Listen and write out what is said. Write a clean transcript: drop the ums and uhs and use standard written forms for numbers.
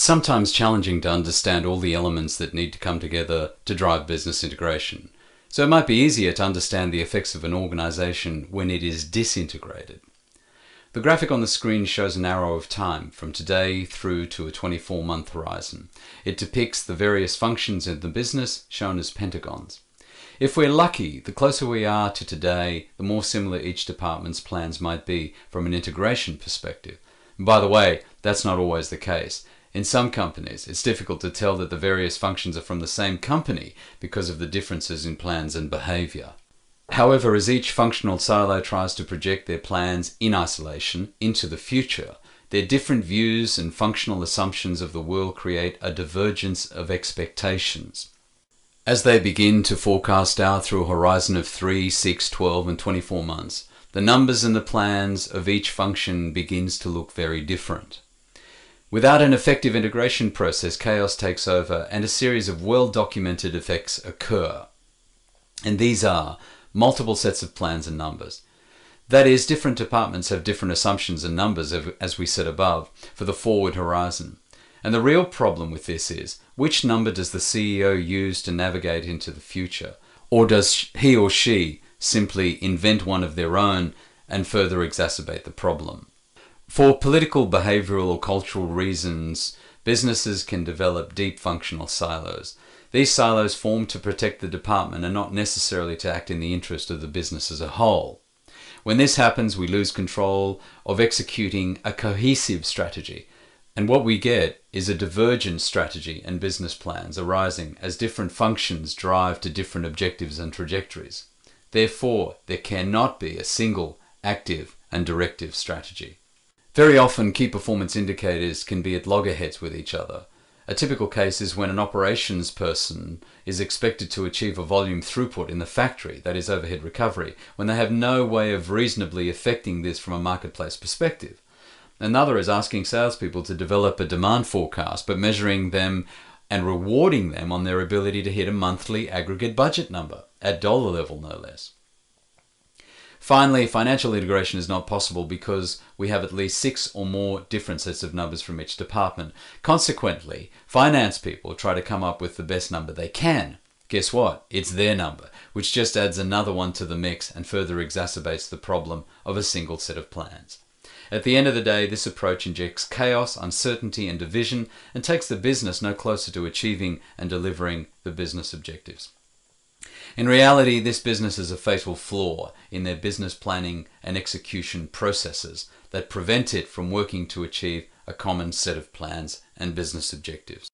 sometimes challenging to understand all the elements that need to come together to drive business integration. So it might be easier to understand the effects of an organization when it is disintegrated. The graphic on the screen shows an arrow of time from today through to a 24-month horizon. It depicts the various functions in the business shown as pentagons. If we're lucky, the closer we are to today, the more similar each department's plans might be from an integration perspective. And by the way, that's not always the case. In some companies, it's difficult to tell that the various functions are from the same company because of the differences in plans and behavior. However, as each functional silo tries to project their plans in isolation into the future, their different views and functional assumptions of the world create a divergence of expectations. As they begin to forecast out through a horizon of 3, 6, 12 and 24 months, the numbers and the plans of each function begins to look very different. Without an effective integration process, chaos takes over and a series of well-documented effects occur. And these are multiple sets of plans and numbers. That is, different departments have different assumptions and numbers, as we said above, for the forward horizon. And the real problem with this is, which number does the CEO use to navigate into the future? Or does he or she simply invent one of their own and further exacerbate the problem? For political, behavioral or cultural reasons, businesses can develop deep functional silos. These silos form to protect the department and not necessarily to act in the interest of the business as a whole. When this happens, we lose control of executing a cohesive strategy. And what we get is a divergent strategy and business plans arising as different functions drive to different objectives and trajectories. Therefore, there cannot be a single active and directive strategy. Very often, key performance indicators can be at loggerheads with each other. A typical case is when an operations person is expected to achieve a volume throughput in the factory, that is overhead recovery, when they have no way of reasonably affecting this from a marketplace perspective. Another is asking salespeople to develop a demand forecast, but measuring them and rewarding them on their ability to hit a monthly aggregate budget number, at dollar level no less. Finally, financial integration is not possible because we have at least 6 or more different sets of numbers from each department. Consequently, finance people try to come up with the best number they can. Guess what? It's their number, which just adds another one to the mix and further exacerbates the problem of a single set of plans. At the end of the day, this approach injects chaos, uncertainty and division and takes the business no closer to achieving and delivering the business objectives. In reality, this business is a fatal flaw in their business planning and execution processes that prevent it from working to achieve a common set of plans and business objectives.